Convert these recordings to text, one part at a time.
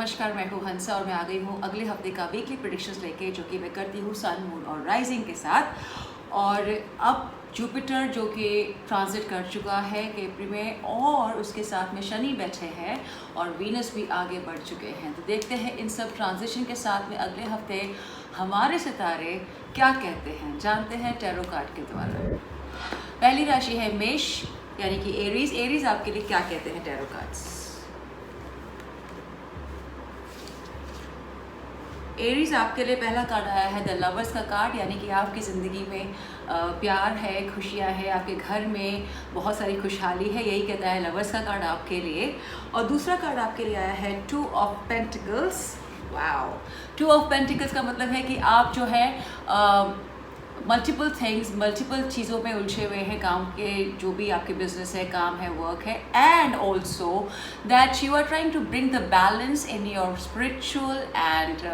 नमस्कार, मैं हूँ हंसा और मैं आ गई हूँ अगले हफ्ते का वीकली प्रेडिक्शंस लेके, जो कि मैं करती हूँ सन, मून और राइजिंग के साथ। और अब जुपिटर जो कि ट्रांजिट कर चुका है कैप्री में, और उसके साथ में शनि बैठे हैं और वीनस भी आगे बढ़ चुके हैं। तो देखते हैं इन सब ट्रांजिशन के साथ में अगले हफ्ते हमारे सितारे क्या कहते हैं, जानते हैं टैरो कार्ड के द्वारा। पहली राशि है मेष, यानी कि एरीज। एरीज आपके लिए क्या कहते हैं टैरो कार्ड्स? एरीज आपके लिए पहला कार्ड आया है द लवर्स का कार्ड, यानी कि आपकी ज़िंदगी में प्यार है, खुशियाँ हैं, आपके घर में बहुत सारी खुशहाली है, यही कहता है लवर्स का कार्ड आपके लिए। और दूसरा कार्ड आपके लिए आया है two of pentacles. Wow, two of pentacles का मतलब है कि आप जो है मल्टीपल थिंग्स, मल्टीपल चीज़ों में उलझे हुए हैं, काम के जो भी आपके बिजनेस है, काम है, वर्क है, and also that you are trying to bring the balance in your spiritual and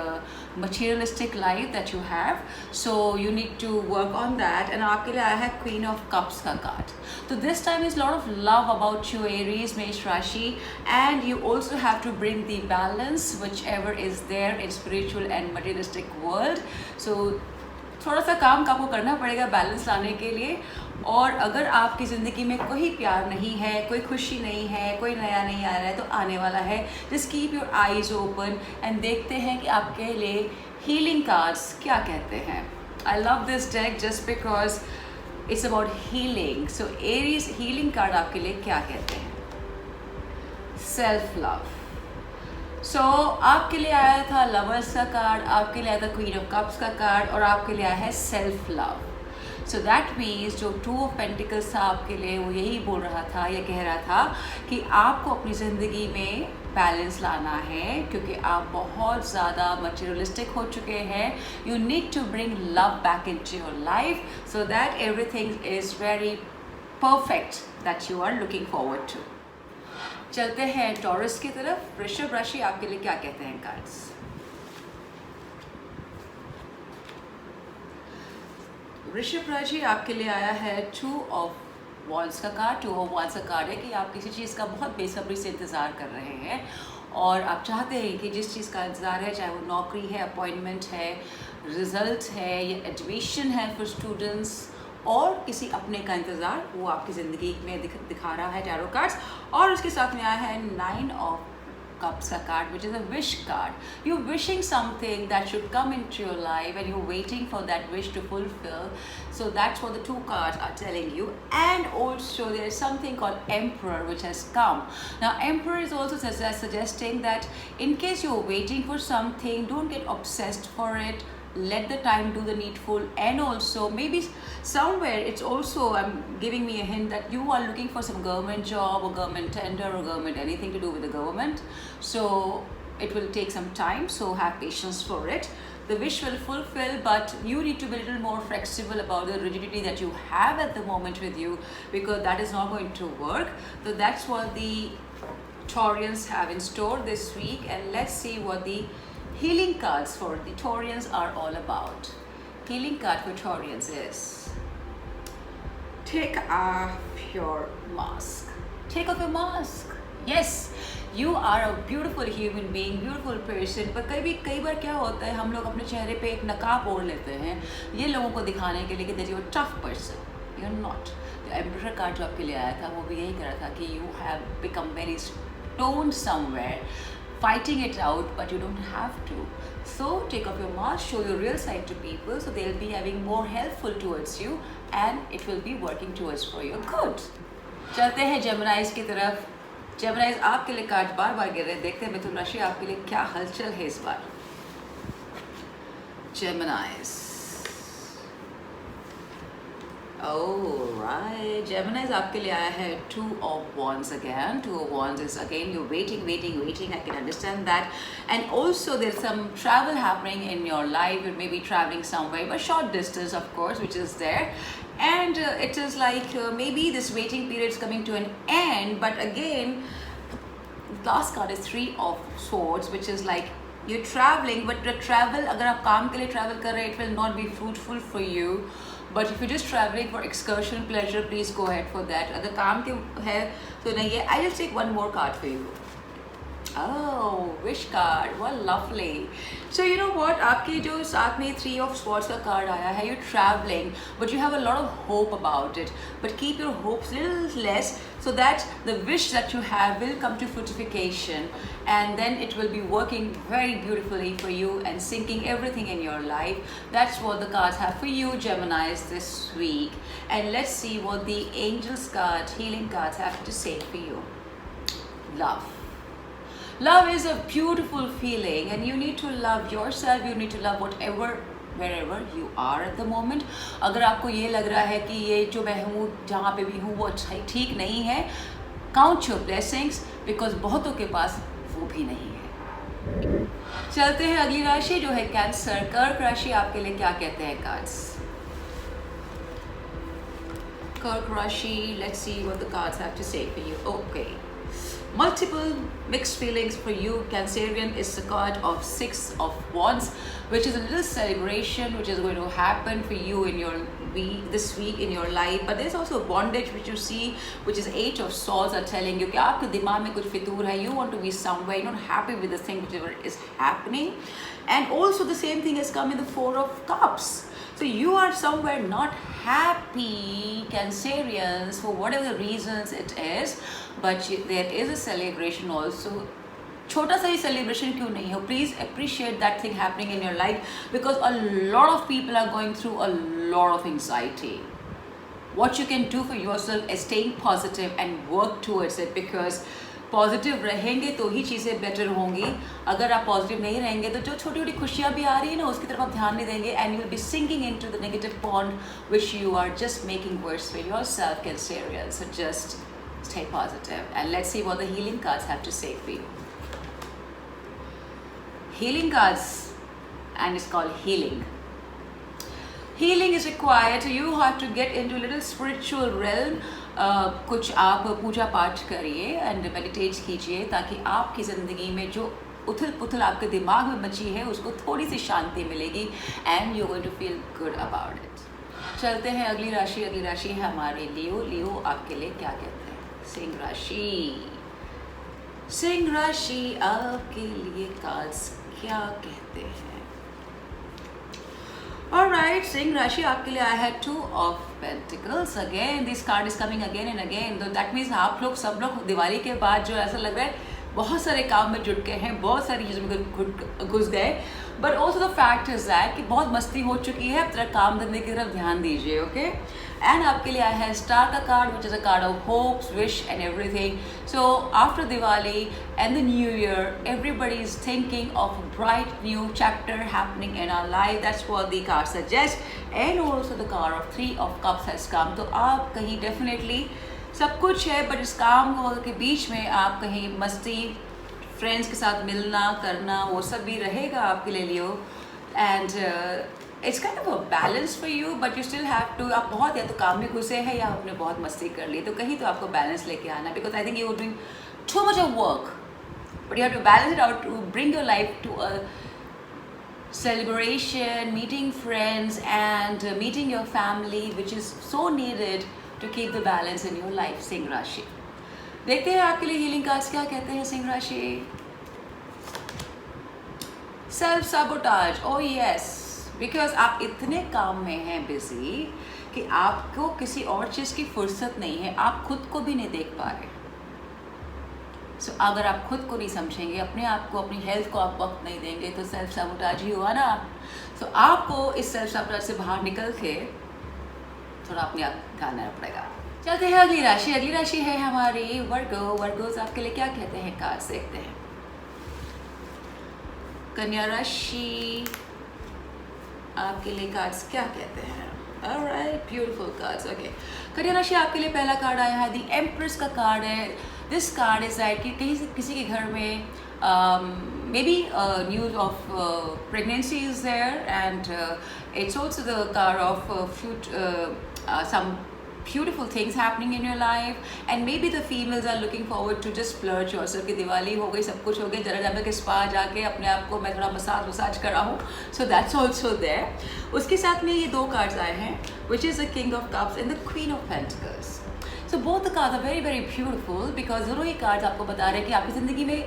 materialistic life that you have, so you need to work on that. And आपके लिए आया है क्वीन ऑफ कप्स का card. तो this time is lot of love about you Aries, मेष राशि, and you also have to bring the balance whichever is there in spiritual and materialistic world. So थोड़ा सा काम आपको करना पड़ेगा बैलेंस लाने के लिए। और अगर आपकी ज़िंदगी में कोई प्यार नहीं है, कोई खुशी नहीं है, कोई नया नहीं आ रहा है, तो आने वाला है। Just keep your eyes open and देखते हैं कि आपके लिए हीलिंग कार्ड्स क्या कहते हैं। I love this deck just because it's about healing. So Aries healing card आपके लिए क्या कहते हैं? Self love. सो आपके लिए आया था लवर्स का कार्ड, आपके लिए आया था क्वीन ऑफ कप्स का कार्ड, और आपके लिए आया है self love. So that means जो टू ऑफ पेंटिकल्स था आपके लिए, वो यही बोल रहा था या कह रहा था कि आपको अपनी ज़िंदगी में बैलेंस लाना है, क्योंकि आप बहुत ज़्यादा मटेरियलिस्टिक हो चुके हैं। You need to bring love back into your life so that everything is very perfect that you are looking forward to. चलते हैं टॉरस की तरफ। वृषभ राशि आपके लिए क्या कहते हैं कार्ड्स? वृषभ राशि आपके लिए आया है टू ऑफ वॉन्ड्स का कार्ड। टू ऑफ वॉन्ड्स का कार्ड है कि आप किसी चीज़ का बहुत बेसब्री से इंतज़ार कर रहे हैं और आप चाहते हैं कि जिस चीज़ का इंतज़ार है, चाहे वो नौकरी है, अपॉइंटमेंट है, रिजल्ट है या एडमिशन है फॉर स्टूडेंट्स, और किसी अपने का इंतज़ार, वो आपकी ज़िंदगी में दिखा रहा है टैरो कार्ड्स। और उसके साथ में आया है नाइन ऑफ कप्स का card, which is a wish card. You're wishing something that should come into your life and you're waiting for that wish to fulfill. So that's what the two cards are telling you. And also there is something called Emperor which has come. Now Emperor is also suggesting that in case you're waiting for something, don't get obsessed for it. Let the time do the needful. And also maybe somewhere it's also giving me a hint that you are looking for some government job or government tender or government anything to do with the government. So it will take some time, so have patience for it. The wish will fulfill, but you need to be a little more flexible about the rigidity that you have at the moment with you, because that is not going to work. So that's what the Taurians have in store this week, and let's see what the healing cards for the Taurians are all about. Healing card for Taurians is take off your mask. Take off your mask. Yes, you are a beautiful human being, beautiful person. पर कई बार क्या होता है, हम लोग अपने चेहरे पे एक नकाब ओढ़ लेते हैं ये लोगों को दिखाने के लिए कि that you are a tough person. You are not. The Emperor card जो आपके लिए आया था, वो भी यही कह रहा था कि you have become very stoned somewhere, fighting it out, but you don't have to. So take off your mask, show your real side to people, so they'll be having more helpful towards you and it will be working towards for your good. चलते हैं जेमिनाइज की तरफ। जेमिनाइज आपके लिए card बार बार गिर रहे हैं, देखते हैं मिथुन राशि आपके लिए क्या हलचल है इस बार। जेमिनाइज, Alright, Gemini's आपके लिए आया है two of wands again. Two of wands is again you're waiting. I can understand that. And also there's some travel happening in your life. You may be traveling somewhere, but short distance of course, which is there. And it is like maybe this waiting period is coming to an end. But again, last card is three of swords, which is like you're traveling, but the travel, अगर आप काम के लिए travel कर रहे हैं, it will not be fruitful for you. But if you're just traveling for excursion pleasure, please go ahead for that. अगर काम के है तो नहीं है। I just take one more card for you. Oh, wish card, well, lovely. So you know what, आपके जो साथ में three of swords का card आया है, you're traveling, but you have a lot of hope about it. But keep your hopes little less, so that the wish that you have will come to fruitification, and then it will be working very beautifully for you and syncing everything in your life. That's what the cards have for you, Geminis, this week. And let's see what the angels card, healing cards have to say for you. Love. Love is a beautiful feeling, and you need to love yourself. You need to love whatever, wherever you are at the moment. अगर आपको ये लग रहा है कि ये जो मैं हूँ जहाँ पे भी हूँ वो अच्छा ठीक नहीं है, count your blessings, because बहुतों के पास वो भी नहीं है. चलते हैं अगली राशि जो है कैंसर. कर्क राशि आपके लिए क्या कहते हैं कार्ड्स? कर्क राशि, let's see what the cards have to say for you. Okay. Multiple mixed feelings for you, Cancerian. Is the card of Six of Wands, which is a little celebration which is going to happen for you in your week, this week in your life. But there's also bondage which you see, which is Eight of Swords are telling you कि आपके दिमाग में कुछ फितूर है, you want to be somewhere, you're not happy with the thing whichever is happening. And also the same thing has come in the Four of Cups. So you are somewhere not happy, Cancerians, for whatever the reasons it is, but there is a celebration also. छोटा सा ही celebration क्यों नहीं हो? Please appreciate that thing happening in your life, because a lot of people are going through a lot of anxiety. What you can do for yourself is staying positive and work towards it, because positive रहेंगे तो ही चीज़ें better होंगी. अगर आप positive नहीं रहेंगे तो जो छोटी छोटी खुशियाँ भी आ रही है ना उसकी तरफ आप ध्यान नहीं देंगे, and you will be sinking into the negative pond which you are just making worse for yourself, Cancerian. So just stay positive, and let's see what the healing cards have to say for you. Healing cards, and it's called healing. Healing is required, so you have to get into a little spiritual realm. कुछ आप पूजा पाठ करिए and meditate कीजिए, ताकि आपकी ज़िंदगी में जो उथल पुथल आपके दिमाग में मची है उसको थोड़ी सी शांति मिलेगी, and you going to feel good about it. चलते हैं अगली राशि. अगली राशि है हमारे लियो. लियो आपके लिए क्या कहते हैं? सिंह राशि. सिंह राशि आपके लिए कार्ड्स क्या कहते हैं? Alright, सिंह राशि आपके लिए आया है Two of Pentacles. Again, this card is coming again and again. So that means आप लोग सब लोग दिवाली के बाद जो ऐसा लग रहा है बहुत सारे काम में जुट गए हैं, बहुत सारी चीज़ों में घुस गए. But also the fact is that कि बहुत मस्ती हो चुकी है, अब तरह काम धंधे की तरफ ध्यान दीजिए. ओके. एंड आपके लिए आया है स्टार का card, which is a card of hopes, wish and everything. So after Diwali and the new year, everybody is thinking of a bright new chapter happening in our life. That's what the card suggest. And also the card of three of cups has come. तो आप कहीं definitely सब कुछ है, but इस काम के बीच में आप कहीं मस्ती, फ्रेंड्स के साथ मिलना करना, वो सब भी रहेगा आपके लिए Leo. And it's kind of a balance for you, but you still have to. आप बहुत या तो काम में घुसे हैं या आपने बहुत मस्ती कर ली, तो कहीं तो आपको बैलेंस लेके आना, because I think you are doing too much of work, but you have to balance it out to bring your life to a celebration, meeting friends and meeting your family, which is so needed to keep the balance in your life. Singh राशि. देखते हैं आपके लिए healing cards क्या कहते हैं. सिंह राशि. Self साबोटाज. O yes, because आप इतने काम में हैं बिजी कि आपको किसी और चीज़ की फुर्सत नहीं है, आप खुद को भी नहीं देख पा रहे. सो अगर आप खुद को नहीं समझेंगे, अपने आप को, अपनी हेल्थ को आप वक्त नहीं देंगे, तो सेल्फ साबोटाज ही हुआ ना. सो आपको इस सेल्फ साबोटाज से बाहर निकल के थोड़ा अपने आप ध्यान देना पड़ेगा. चलते हैं अगली राशि. अगली राशि है हमारी वर्गो. वर्गोस आपके लिए क्या कहते हैं कार्ड्स देखते हैं. कन्या राशि आपके लिए कार्ड्स क्या कहते हैं. Alright, beautiful cards. ओके. कन्या राशि आपके लिए पहला कार्ड आया है द एम्प्रेस का कार्ड है. दिस कार्ड इज लाइक कि कहीं किसी के घर में maybe news of pregnancy is there, and it's also the card of some beautiful things happening in your life, and maybe the females are looking forward to just splurge yourself कि दिवाली हो गई, सब कुछ हो गया, जरा जाकर के स्पा जाके अपने आप को मैं थोड़ा मसाज करा हूँ. So that's also there. उसके साथ में ये दो कार्ड्स आए हैं, which is the King of Cups and the Queen of Pentacles. So both the cards are very very beautiful, because दोनों ही कार्ड्स आपको बता रहे हैं कि आपकी ज़िंदगी में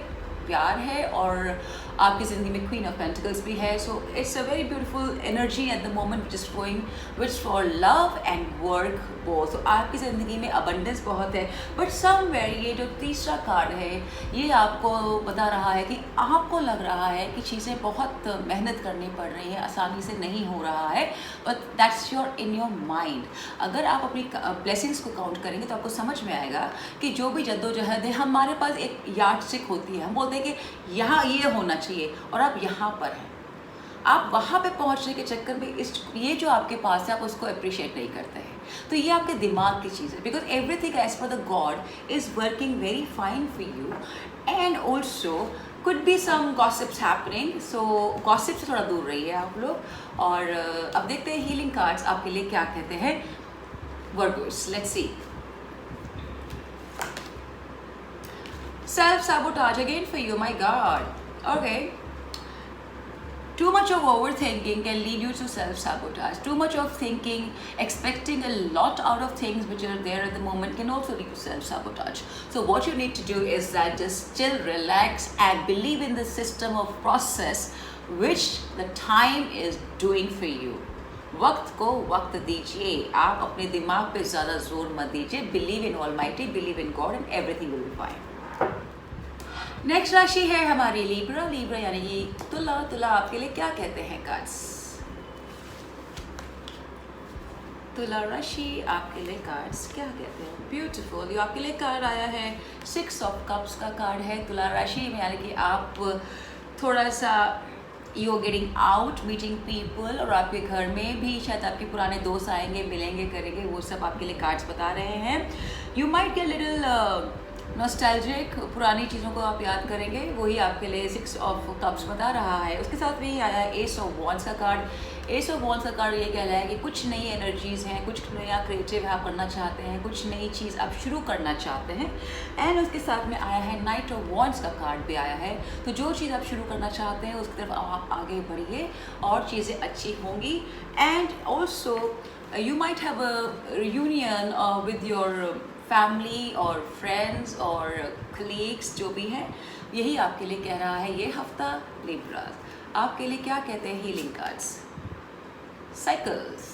प्यार है और आपकी ज़िंदगी में क्वीन ऑफ पेंटिकल्स भी है. So it's a very beautiful energy at the moment which is flowing which for love and work both. तो आपकी ज़िंदगी में अबंडेंस बहुत है, बट समवेयर ये जो तीसरा कार्ड है ये आपको बता रहा है कि आपको लग रहा है कि चीज़ें बहुत मेहनत करनी पड़ रही है, आसानी से नहीं हो रहा है, but that's your in your mind. अगर आप अपनी ब्लेसिंग्स को काउंट करेंगे तो आपको समझ में आएगा कि जो भी जद्दोजहद है, हमारे पास एक यार्डस्टिक होती है. हम बोलते हैं कि यहाँ ये होना चाहिए और आप यहाँ पर हैं. आप वहाँ पे पहुँचने के चक्कर में ये जो आपके पास है आप उसको अप्रिशिएट नहीं करते हैं. तो ये आपके दिमाग की चीज़ है, because everything as per the god is working very fine for you. And also could be some gossips happening, so gossip से थोड़ा दूर रहिए आप लोग. और अब देखते हैं हीलिंग कार्ड्स आपके लिए क्या कहते हैं. Virgo's, let's see. Self-sabotage again for you, my God. Okay. Too much of overthinking can lead you to self-sabotage. Too much of thinking, expecting a lot out of things which are there at the moment can also lead to self-sabotage. So what you need to do is that just chill, relax and believe in the system of process which the time is doing for you. वक्त को वक्त दीजिए, आप अपने दिमाग पे ज़्यादा जोर मत दीजिए. Believe in almighty, believe in God and everything will be fine. Next राशि है हमारी लिब्रा. लिब्रा यानी कि तुला. तुला आपके लिए क्या कहते हैं कार्ड्स. तुला राशि आपके लिए कार्ड्स क्या कहते हैं. ब्यूटीफुल. ये आपके लिए कार्ड आया है 6 ऑफ कप्स का कार्ड है. तुला राशि में यानी कि आप थोड़ा सा you are getting out, meeting people, और आपके घर में भी शायद आपके पुराने दोस्त आएंगे, मिलेंगे, करेंगे. वो सब आपके लिए कार्ड्स बता रहे हैं. You might get little nostalgic, पुरानी चीज़ों को आप याद करेंगे. वही आपके लिए 6 ऑफ कप्स बता रहा है. उसके साथ भी आया है एस ऑफ वॉन्ड्स का कार्ड. एस ऑफ वॉन्ड्स का कार्ड ये कह रहा है कि कुछ नई एनर्जीज़ हैं, कुछ नया क्रिएटिव आप करना चाहते हैं, कुछ नई चीज़ आप शुरू करना चाहते हैं. एंड उसके साथ में आया है नाइट ऑफ वॉन्ड्स का कार्ड भी आया है. तो जो चीज़ आप शुरू करना चाहते हैं उसकी तरफ आप आगे बढ़िए और चीज़ें अच्छी होंगी. And also you might have a reunion with your family और फ्रेंड्स और कलीग्स जो भी हैं. यही आपके लिए कह रहा है ये हफ्ता. लिब्रा आपके लिए क्या कहते हैं हीलिंग कार्ड्स. साइकिल्स.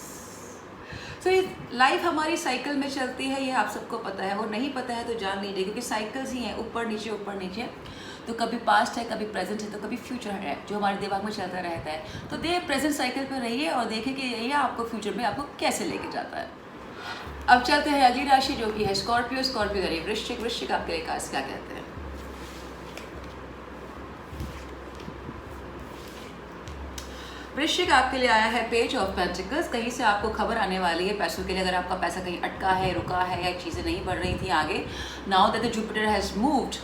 सो ये लाइफ हमारी साइकिल में चलती है, ये आप सबको पता है. वो नहीं पता है तो जान लीजिए, क्योंकि साइकिल्स ही हैं, ऊपर नीचे ऊपर नीचे. तो कभी पास्ट है, कभी प्रेजेंट है, तो कभी फ्यूचर है जो हमारे दिमाग में चलता रहता है. तो दे प्रेजेंट साइकिल पर रहिए और देखें कि ये आपको फ्यूचर में आपको कैसे लेके जाता है. अब चलते हैं अगली राशि जो कि है स्कॉर्पियो. स्कॉर्पियो यानी वृश्चिक. वृश्चिक आपके लिए कार्ड्स क्या कहते हैं. वृश्चिक आपके लिए आया है पेज ऑफ पेंटिकल्स. कहीं से आपको खबर आने वाली है पैसों के लिए. अगर आपका पैसा कहीं अटका है, रुका है, या चीज़ें नहीं बढ़ रही थी आगे, now that the Jupiter has moved,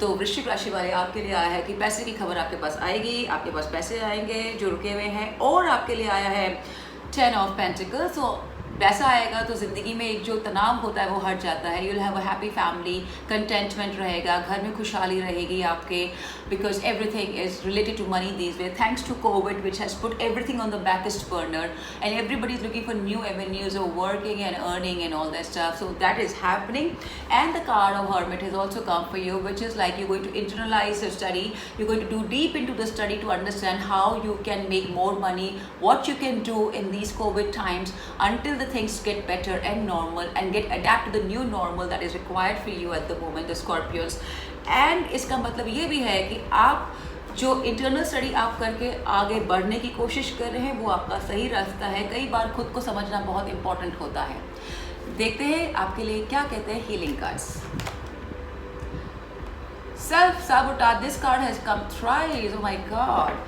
तो वृश्चिक राशि वाले आपके लिए आया है कि पैसे की खबर आपके पास आएगी. आपके पास पैसे आएंगे जो रुके हुए हैं. और आपके लिए आया है 10 ऑफ पेंटिकल्स. तो पैसा आएगा तो ज़िंदगी में एक जो तनाव होता है वो हट जाता है. You'll have a happy family, contentment रहेगा, घर में खुशहाली रहेगी आपके, because everything is related to money these वे, thanks to Covid which has put everything on the backest burner and everybody is looking for new avenues of working and earning and all that stuff. So that is happening. And the card of hermit has also come for you, which is like you going to internalise your study, you going to do deep into the study to understand how you can make more money, what you can do in these covid times until the things get better and normal and get adapt to the new normal that is required for you at the moment, the Scorpions. And इसका मतलब ये भी है कि आप जो internal study आप करके आगे बढ़ने की कोशिश कर रहे हैं वो आपका सही रास्ता है. कई बार खुद को समझना बहुत इंपॉर्टेंट होता है. देखते हैं आपके लिए क्या कहते हैं healing cards. Self sabotage. This card has come thrice. Oh my god.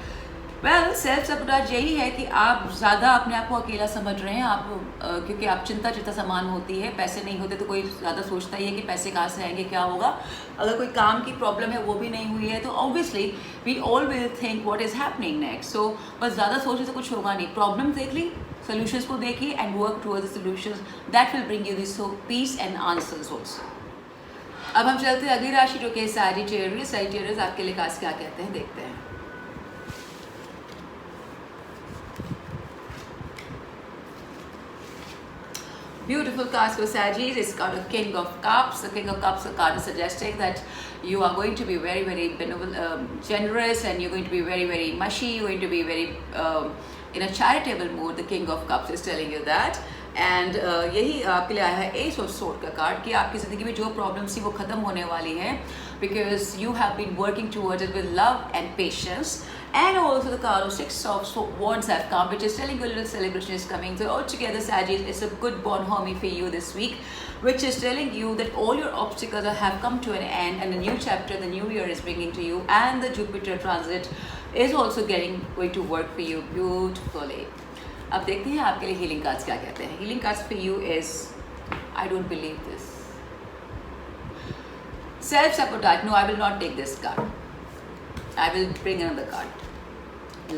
Well, self sabotage यही है कि आप ज़्यादा अपने आप को अकेला समझ रहे हैं. आप क्योंकि आप चिंता समान होती है. पैसे नहीं होते तो कोई ज़्यादा सोचता ही है कि पैसे कहाँ से आएंगे, क्या होगा. अगर कोई काम की प्रॉब्लम है वो भी नहीं हुई है तो obviously we all will think what is happening next. So बस ज़्यादा सोचने से कुछ होगा नहीं. प्रॉब्लम देख ली, सोल्यूशंस को देखिए and work towards the solutions. That will bring you this so peace and answers also. अब हम चलते हैं अगली राशि जो कि सैजिटेरियस. सैजिटेरियस आपके लिए खास क्या कहते हैं, देखते हैं. Beautiful cards for Saggies. It's got a King of Cups. The King of Cups card is suggesting that you are going to be very, very generous, and you're going to be very, very mushy. You're going to be very in a charitable mood. The King of Cups is telling you that. And यही आपके लिए आया है S of sword का card कि आपकी ज़िंदगी में जो प्रॉब्लम्स थी वो ख़त्म होने वाली हैं, because you have been working towards it with love and patience. And also the card of Six of Wands have come, which is telling you a little celebration is coming. So altogether, Sagittarius, it's a good bonhomie for you this week, which is telling you that all your obstacles have come to an end, and a new chapter, the new year is bringing to you, and the Jupiter transit is also going to work for you beautifully. अब देखते हैं आपके लिए healing cards क्या कहते हैं. Healing cards for you is, I don't believe this. Self-sabotage. No, I will not take this card. I will bring another card.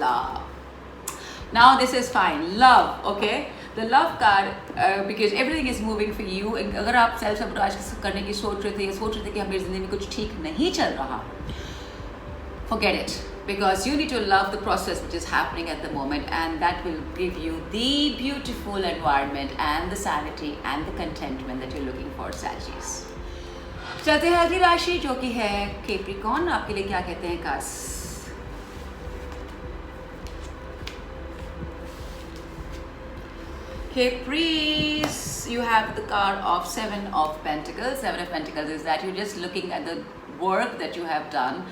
Love. Now this is fine. Love, okay? The love card, because everything is moving for you. अगर आप self sabotage करने की सोच रहे थे या सोच रहे थे कि हमारी ज़िंदगी में कुछ ठीक नहीं चल रहा, forget it, because you need to love the process which is happening at the moment, and that will give you the beautiful environment and the sanity and the contentment that you're looking for, Sagittarius. चलते हैं अगली राशि जो कि है Capricorn. आपके लिए क्या कहते हैं cards? Caprice, you have the card of Seven of Pentacles. Seven of Pentacles is that you're just looking at the work that you have done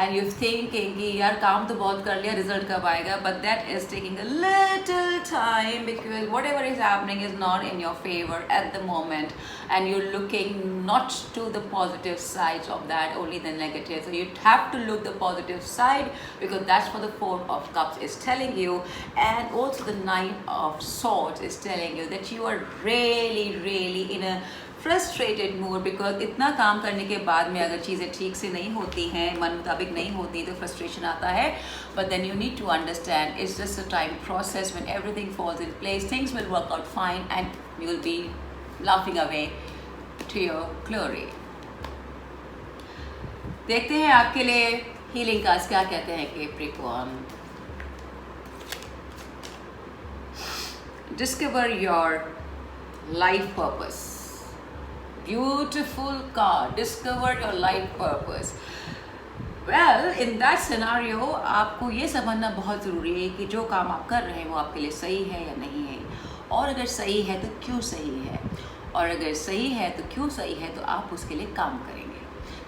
and you're thinking कि यार काम तो बहुत कर लिया, रिजल्ट कब आएगा, but that is taking a little time because whatever is happening is not in your favor at the moment, and you're looking not to the positive sides of that, only the negative. So you have to look the positive side, because that's what the Four of Cups is telling you, and also the Nine of Swords is telling you that you are really in a frustrated mood, because इतना काम करने के बाद में अगर चीज़ें ठीक से नहीं होती हैं, मन मुताबिक नहीं होती, तो फ्रस्ट्रेशन आता है. But then you need to understand it's just a time process. When everything falls in place, things will work out fine and you will be laughing away to your glory. देखते हैं आपके लिए healing cards क्या कहते हैं Capricorn. Discover your life purpose. Beautiful card. Discover your life purpose. Well, in that scenario, आपको ये समझना बहुत ज़रूरी है कि जो काम आप कर रहे हैं वो आपके लिए सही है या नहीं है, और अगर सही है तो क्यों सही है, और अगर सही है तो क्यों सही है, तो आप उसके लिए काम करेंगे.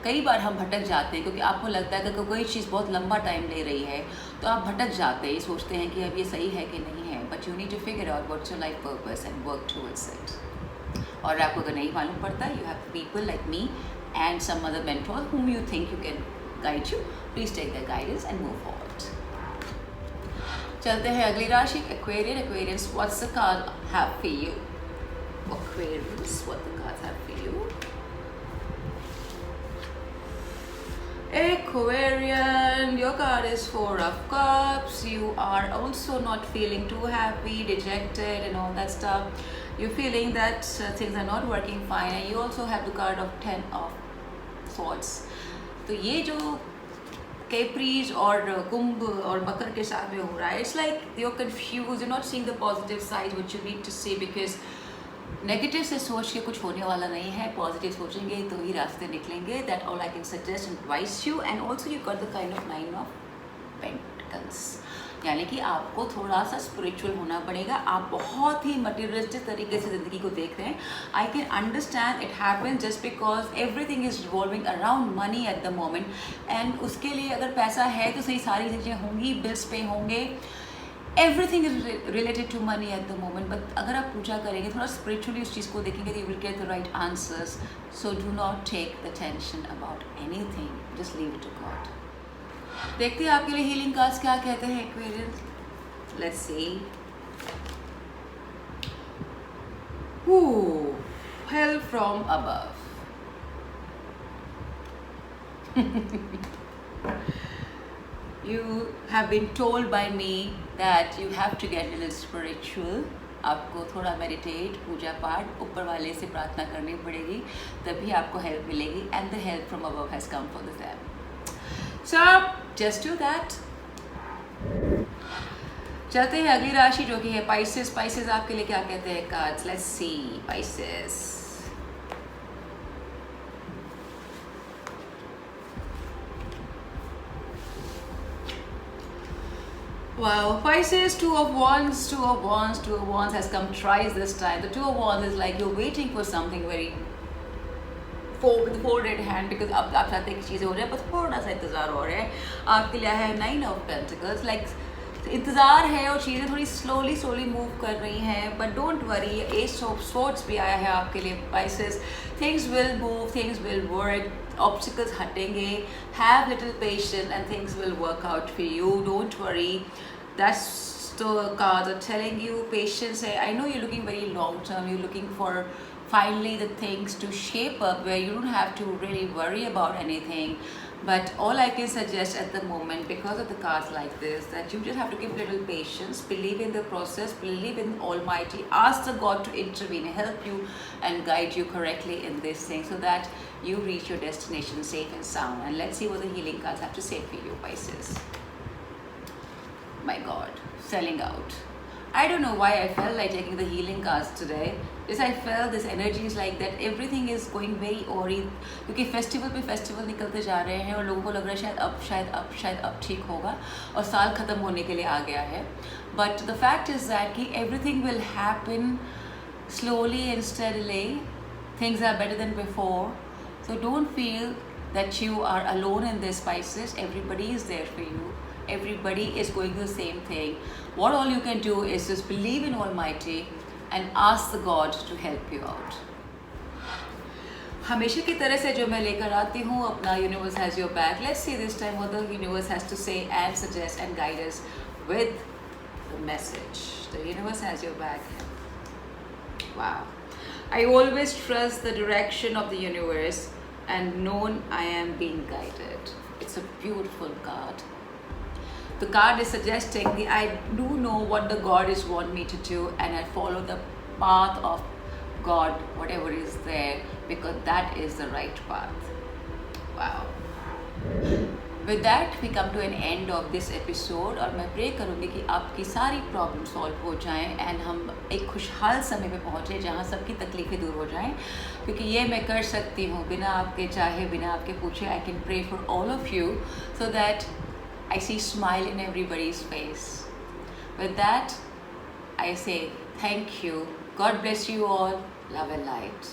कई बार हम भटक जाते हैं क्योंकि आपको लगता है कि कोई चीज़ बहुत लंबा टाइम ले रही है, तो आप भटक जाते हैं, सोचते हैं कि अब ये सही है कि नहीं है. But you need to figure out what's your life purpose and work towards it. और आपको अगर नहीं मालूम पड़ता, you have people like me and some other mentor whom you think you can guide you. Please take their guidance and move forward. चलते हैं अगली राशि Aquarian. Aquarians, what's the card have for you? Aquarius, what the cards have for you? Aquarian, your card is Four of Cups. You are also not feeling too happy, dejected and all that stuff. You're feeling that things are not working fine, and you also have the card of Ten of Swords. तो ये जो capris और कुंभ और मकर के साथ में हो रहा है, it's like you're confused, you're not seeing the positive side which you need to see, because negative से सोच के कुछ होने वाला नहीं है. पॉजिटिव सोचेंगे तो ही रास्ते निकलेंगे. That all I can suggest and advice you. And also you got the kind of nine of pentacles, यानी कि आपको थोड़ा सा स्पिरिचुअल होना पड़ेगा. आप बहुत ही मटीरियलिस्टिक तरीके से ज़िंदगी को देख रहे हैं. I can understand it happen just because everything is revolving around money at the moment, and उसके लिए अगर पैसा है तो सही सारी चीज़ें होंगी, बिल्स पे होंगे, everything is related to money at the moment. But अगर आप पूजा करेंगे, थोड़ा स्पिरिचुअली उस चीज़ को देखेंगे, तो you will get the right answers. So do not take the tension about anything, just leave it to God. देखते हैं आपके लिए हीलिंग कार्ड्स क्या कहते हैं Aquarians. Let's see. Help from above. You have been told by me that you have to get a little spiritual. आपको थोड़ा meditate, पूजा पाठ, ऊपर वाले से प्रार्थना करनी पड़ेगी, तभी आपको हेल्प मिलेगी. And the help from above has come for the family. So just do that. चलते हैं अगली राशि जो कि है पाइसेस। पाइसेस आपके लिए क्या कहते हैं cards? Let's see Pisces. Wow, Pisces, Two of Wands, Two of Wands, Two of Wands has come twice this time. The Two of Wands is like you're waiting for something very with the folded hand, because अब आप चाहते हैं कि चीज़ें हो रही है, बस थोड़ा सा इंतज़ार हो रहा है आपके लिए। है 9 of Pentacles, like इंतज़ार है और चीज़ें थोड़ी स्लोली मूव कर रही हैं, but don't worry. Ace of swords भी आया है आपके लिए Pisces। Things will move, things will work, obstacles हटेंगे। Have little patience and things will work out for you, don't worry. That's the cards are telling you patience है। I know you're looking very long term, you're looking for finally the things to shape up where you don't have to really worry about anything. But all I can suggest at the moment, because of the cards like this, that you just have to give little patience, believe in the process, believe in Almighty, ask the God to intervene, help you and guide you correctly in this thing so that you reach your destination safe and sound. And let's see what the healing cards have to say for you, Pisces. My God, selling out. I don't know why I felt like taking the healing cards today. Just I felt this energy is like that everything is going very awry, क्योंकि festival पे festival निकलते जा रहे हैं और लोगों को लग रहा है शायद अब ठीक होगा और साल ख़त्म होने के लिए आ गया है। But the fact is that कि everything will happen slowly and steadily. Things are better than before. So don't feel that you are alone in this, Pisces. Everybody is there for you. Everybody is going through the same thing. What all you can do is just believe in Almighty and ask the God to help you out. हमेशा की तरह से जो मैं लेकर आती हूँ अपना Universe has your back. Let's see this time what the Universe has to say and suggest and guide us with the message. The Universe has your back. Wow. I always trust the direction of the Universe and known I am being guided. It's a beautiful card. The card is suggesting that I do know what the God is want me to do, and I follow the path of God, whatever is there, because that is the right path. Wow. With that we come to an end of this episode, और मैं pray करूँगी कि आपकी सारी problem solve हो जाएं and हम एक खुशहाल समय पे पहुँचे जहाँ सबकी तकलीफ़ें दूर हो जाएं, क्योंकि ये मैं कर सकती हूँ बिना आपके चाहे, बिना आपके पूछे। I can pray for all of you so that I see smile in everybody's face. With that, I say thank you. God bless you all. Love and light.